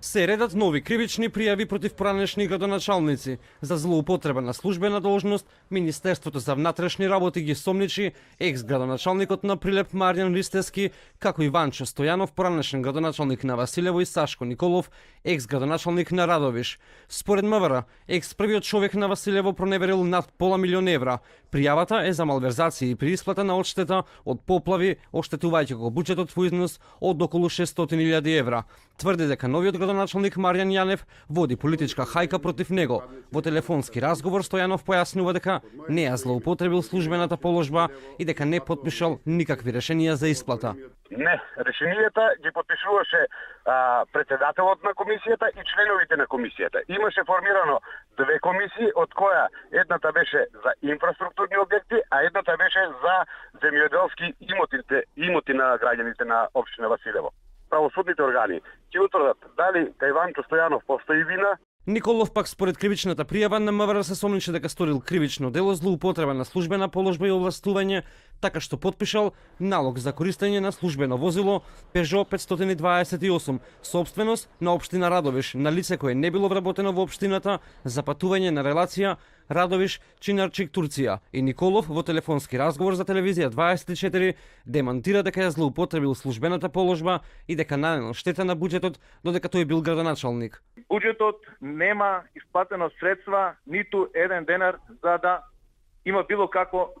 Се редат нови кривични пријави против поранешни градоначалници. За злоупотреба на службена должност, Министерството за внатрешни работи ги сомничи екс-градоначалникот на Прилеп Маријан Ристевски, како и Ванчо Стојанов, поранешен градоначалник на Василево, и Сашко Николов, екс-градоначалник на Радовиш. Според МВР, екс-првиот човек на Василево проневерил над пола милион евра. Пријавата е за малверзации при исплата на одштета од поплави, оштетувајќи го буџетот во износ од околу 600.000 евра. Тврди дека новиот градоначалник Маријан Јанев води политичка хајка против него. Во телефонски разговор Стојанов појаснува дека не ја злоупотребил службената положба и дека не потпишал никакви решенија за исплата. Не, решенијата ги потпишуваше председателот на комисијата и членовите на комисијата. Имаше формирано две комисии, од која едната беше за инфраструктурни објекти, а едната беше за земјоделски имоти на граѓаните на општина Василево. Правосудните органи ќе утврдат дали кај Ванчо Стојанов постои вина. Николов пак според кривичната пријава на МВР се сомничи дека сторил кривично дело злоупотреба на службена положба и овластување, така што потпишал налог за користење на службено возило Peugeot 528, собственост на општина Радовиш, на лице кое не било вработено во општината, за патување на релација Радовиш Чинарчик Турција. И Николов во телефонски разговор за телевизија 24 демантира дека ја злоупотребил службената положба и дека нанел штета на буџетот додека тој бил градоначалник. Буџетот нема исплатено средства, ниту еден денар за да има било како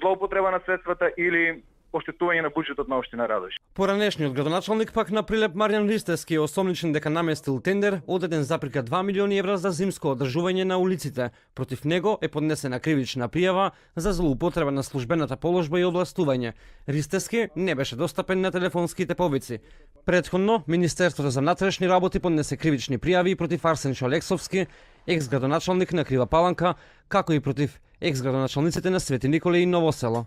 злоупотреба на средствата или оштетување на буџетот на општина Радовиш. Поранешниот градоначалник пак на Прилеп Маријан Ристевски е осомничен дека наместил тендер од 1,2 милиони евра за зимско одржување на улиците. Против него е поднесена кривична пријава за злоупотреба на службената положба и овластување. Ристевски не беше достапен на телефонските повици. Претходно, Министерството за внатрешни работи поднесе кривични пријави против Арсен Шолексовски, екс-градоначалник на Крива Паланка, како и против екс-градоначалниците на Свети Николе и Новосело.